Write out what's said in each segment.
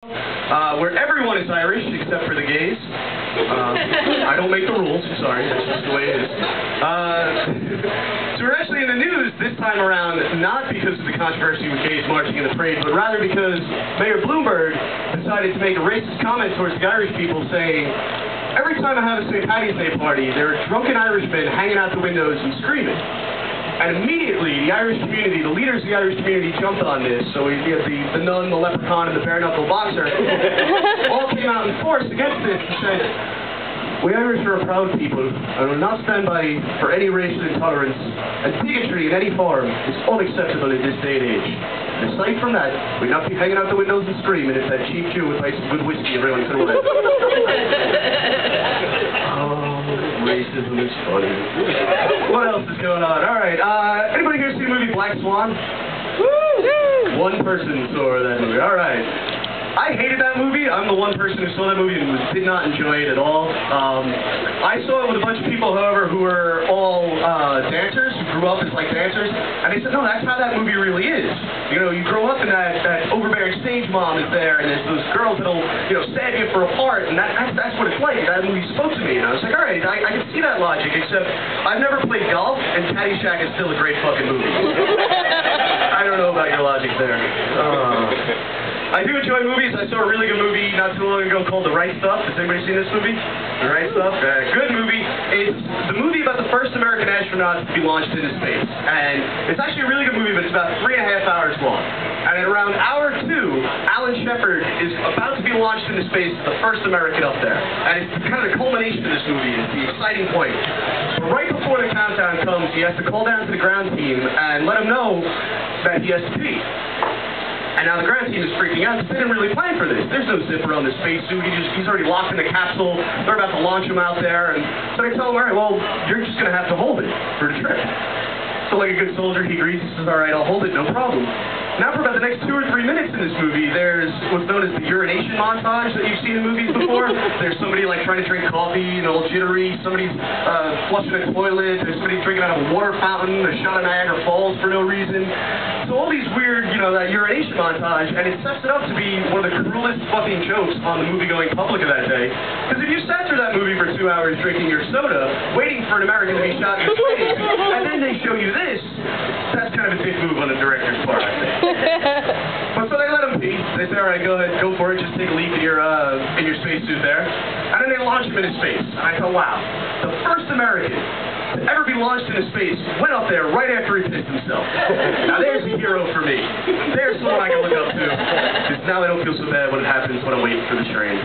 Where everyone is Irish except for the gays. I don't make the rules, sorry, that's just the way it is. So we're actually in the news this time around, not because of the controversy with gays marching in the parade, but rather because Mayor Bloomberg decided to make a racist comment towards the Irish people saying, every time I have a St. Paddy's Day party, there are drunken Irishmen hanging out the windows and screaming. And immediately, the Irish community, the leaders of the Irish community jumped on this. So we had the nun, the leprechaun, and the bare-knuckle boxer all came out in force against this and said, we Irish are a proud people, and will not stand by for any racial intolerance, and bigotry in any form is unacceptable in this day and age. And aside from that, we'd not be hanging out the windows and screaming if that cheap Jew would buy some good whiskey every once in a while. Racism is funny. What else is going on? Alright, anybody here see the movie Black Swan? Woo! One person saw that movie. Alright. I hated that movie. I'm the one person who saw that movie and did not enjoy it at all. I saw it with a bunch of people, however, who were all dancers, who grew up as like dancers, and they said, no, that's how that movie really is. You know, you grow up and that overbearing stage mom is there, and there's those girls that'll, you know, stab you for a part, and that's what it's like. That movie spoke to me, and I was like, all right, I can see that logic, except I've never played golf, and Caddyshack is still a great fucking movie. I don't know about your logic there. I do enjoy movies. I saw a really good movie not too long ago called The Right Stuff. Has anybody seen this movie? The Right Stuff? Good movie. It's the movie about the first American astronaut to be launched into space. And it's actually a really good movie, but it's about 3.5 hours long. And at around hour 2, Alan Shepard is about to be launched into space, the first American up there. And it's kind of the culmination of this movie. It's the exciting point. But right before the countdown comes, he has to call down to the ground team and let them know that he has to pee. And now the ground team is freaking out because they didn't really plan for this. There's no zipper on the spacesuit. He's already locked in the capsule. They're about to launch him out there. And so they tell him, all right, well, you're just going to have to hold it for the trip. So like a good soldier, he agrees. He says, all right, I'll hold it, no problem. Now for about the next 2 or 3 minutes in this movie, there's what's known as the urination montage that you've seen in movies before. There's somebody like trying to drink coffee, you know, jittery. Somebody's flushing a toilet. There's somebody drinking out of a water fountain. A shot of Niagara Falls for no reason. So all these weird, you know, that urination montage, and it sets it up to be one of the cruelest fucking jokes on the movie-going public of that day. Because if you sat through that movie for 2 hours drinking your soda, waiting for an American to be shot in the face, and then they show you this, that's kind of a dick move on the director's part, I think. But so they let him pee. They say, all right, go ahead, go for it. Just take a leak in your spacesuit there. And then they launch him into space. And I thought, wow, the first American to ever be launched into space went up there right after he pissed himself. Now there's a hero for me. There's someone I can look up to. Because now I don't feel so bad when it happens when I'm waiting for the train.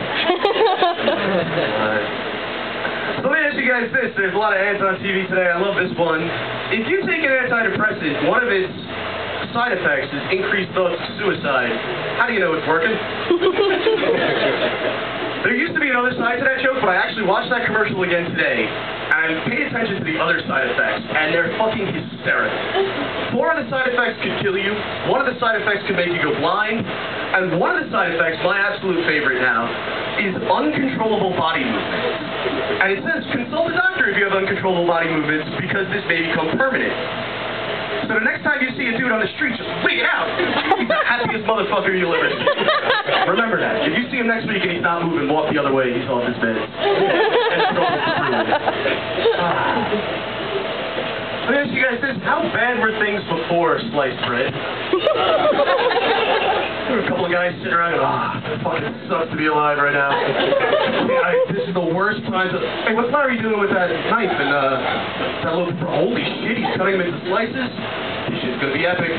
So let me ask you guys this. There's a lot of ads on TV today. I love this one. If you take an antidepressant, one of its side effects is increased thoughts of suicide. How do you know it's working? There used to be another side to that joke, but I actually watched that commercial again today, and I paid attention to the other side effects, and they're fucking hysterical. 4 of the side effects could kill you, 1 of the side effects could make you go blind, and 1 of the side effects, my absolute favorite now, is uncontrollable body movements. And it says, consult a doctor if you have uncontrollable body movements, because this may become permanent. So the next time you see a dude on the street, just freak it out. He's the happiest motherfucker you'll ever see. Remember that. If you see him next week and he's not moving, walk the other way. He's off his bed. Let me ask you guys this. How bad were things before sliced bread? There were a couple of guys sitting around going, it fucking sucks to be alive right now. This is the worst time to... Hey, what's Larry doing with that knife? And that little... Holy shit, he's cutting them into slices? This shit's gonna be epic.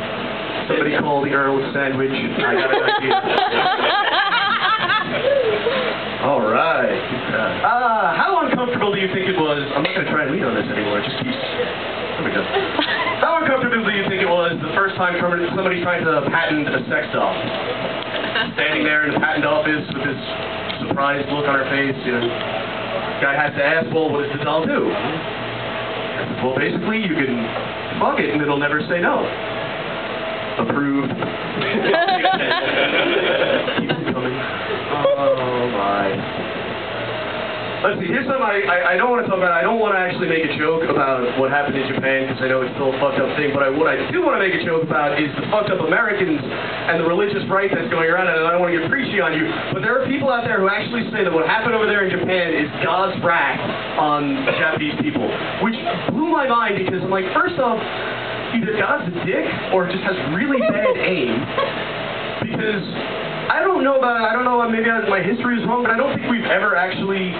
Somebody call the Earl sandwich. I got an idea. Alright. How uncomfortable do you think it was... I'm not gonna try and read on this anymore. It just keeps... There we go. How uncomfortable do you think it was the first time somebody tried to patent a sex doll? Standing there in the patent office with this surprised look on her face, you know. Guy has to ask, well, what does the doll do? Well, basically, you can fuck it and it'll never say no. Approved. Keep it coming. Oh, my. Let's see, here's something I don't want to talk about. I don't want to actually make a joke about what happened in Japan, because I know it's still a fucked up thing, but what I do want to make a joke about is the fucked up Americans and the religious right that's going around, and I don't want to get preachy on you, but there are people out there who actually say that what happened over there in Japan is God's wrath on Japanese people, which blew my mind, because I'm like, first off, either God's a dick or just has really bad aim, because I don't know, maybe my history is wrong, but I don't think we've ever actually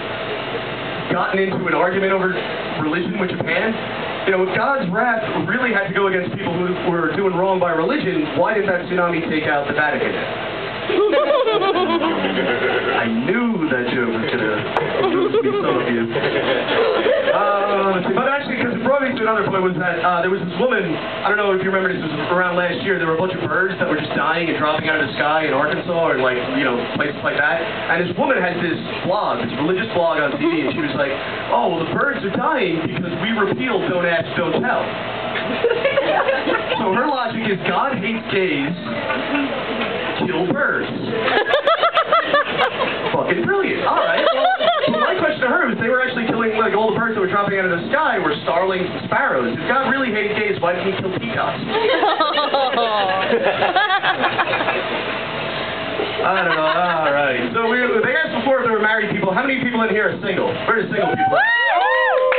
gotten into an argument over religion with Japan. You know, if God's wrath really had to go against people who were doing wrong by religion, why didn't that tsunami take out the Vatican? I knew that joke was going to lose me some of you. But actually, because it brought me to another point, was that there was this woman, I don't know if you remember, this was around last year, there were a bunch of birds that were just dying and dropping out of the sky in Arkansas, and like, you know, places like that. And this woman had this blog, this religious blog on TV, and she was like, oh, well, the birds are dying because we repealed Don't Ask, Don't Tell. So her logic is God hates gays, kill birds. Fucking brilliant. All right. Well, my question to her was, they were actually killing, like, all the birds that were dropping out of the sky were starlings and sparrows. If God really hated gays, why didn't he kill peacocks? I don't know. All right. So they asked before if there were married people. How many people in here are single? Where are single people?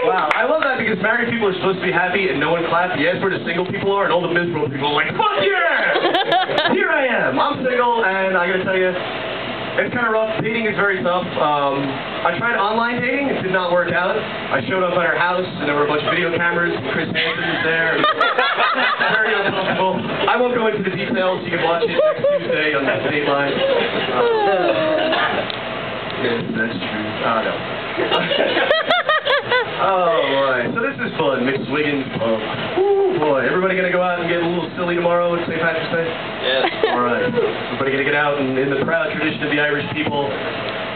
Wow, I love that, because married people are supposed to be happy and no one claps. You ask where the single people are, and all the miserable people are like, fuck yeah! Here I am. I'm single, and I gotta tell you, it's kind of rough. Dating is very tough. I tried online dating. It did not work out. I showed up at her house, and there were a bunch of video cameras. Chris Hansen was there. Very uncomfortable. I won't go into the details. You can watch it next Tuesday on Dateline. Yes, that's true. No. Oh, boy. So this is fun. Mixed Wiggins. Oh, boy. Everybody gonna go out and get a little silly tomorrow at St. Patrick's Day? Yes. All right. Everybody gonna get out and, in the proud tradition of the Irish people,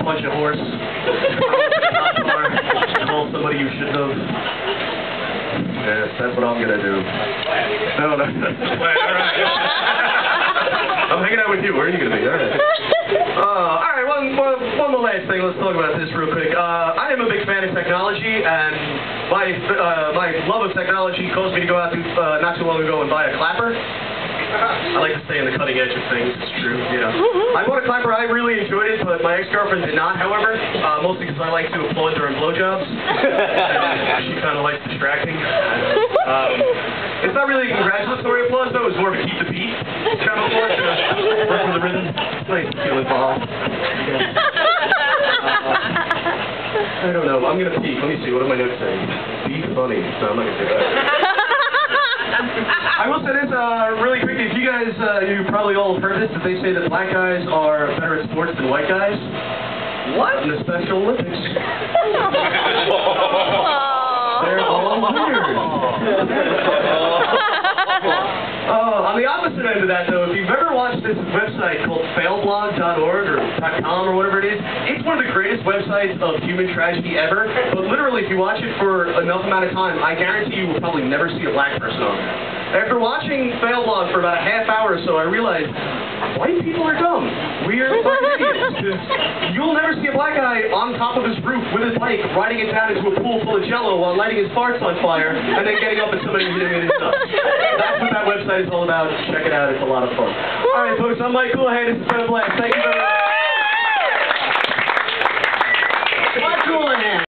punch a horse, call somebody you shouldn't have. Yes, that's what I'm gonna do. No. All right. I'm hanging out with you. Where are you gonna be? All right. All right, one more last thing. Let's talk about this real quick. I am a big fan of technology, and my love of technology caused me to go out not too long ago and buy a clapper. I like to stay in the cutting edge of things. It's true, yeah. I bought a clapper. I really enjoyed it, but my ex-girlfriend did not, however, mostly because I like to applaud during blowjobs. She kind of likes distracting. It's not really a congratulatory applause, though. It's more of a keep the beat kind of applause. Work with the rhythm. It's nice to feel involved. I don't know. I'm going to peek. Let me see. What am I going to say? Be funny. No, I'm not going to say that. I will say this really quickly. If you guys, you probably all have heard this, that they say that black guys are better at sports than white guys. What? In the Special Olympics. They're all weird. On the opposite end of that, though, if you've ever watched this website called failblog.org or .com or whatever it is, it's one of the greatest websites of human tragedy ever. But literally, if you watch it for enough amount of time, I guarantee you will probably never see a black person on there. After watching Failblog for about a half hour or so, I realized white people are dumb. We're fucking idiots. Because you'll never see a black guy on top of his roof with his bike, riding it down into a pool full of jello while lighting his farts on fire, and then getting up at somebody and hitting him in his nuts. That's what that website is all about. Check it out. It's a lot of fun. All right, folks, I'm Mike Houlihan. This has been a blast. Thank you very much. Mike Houlihan.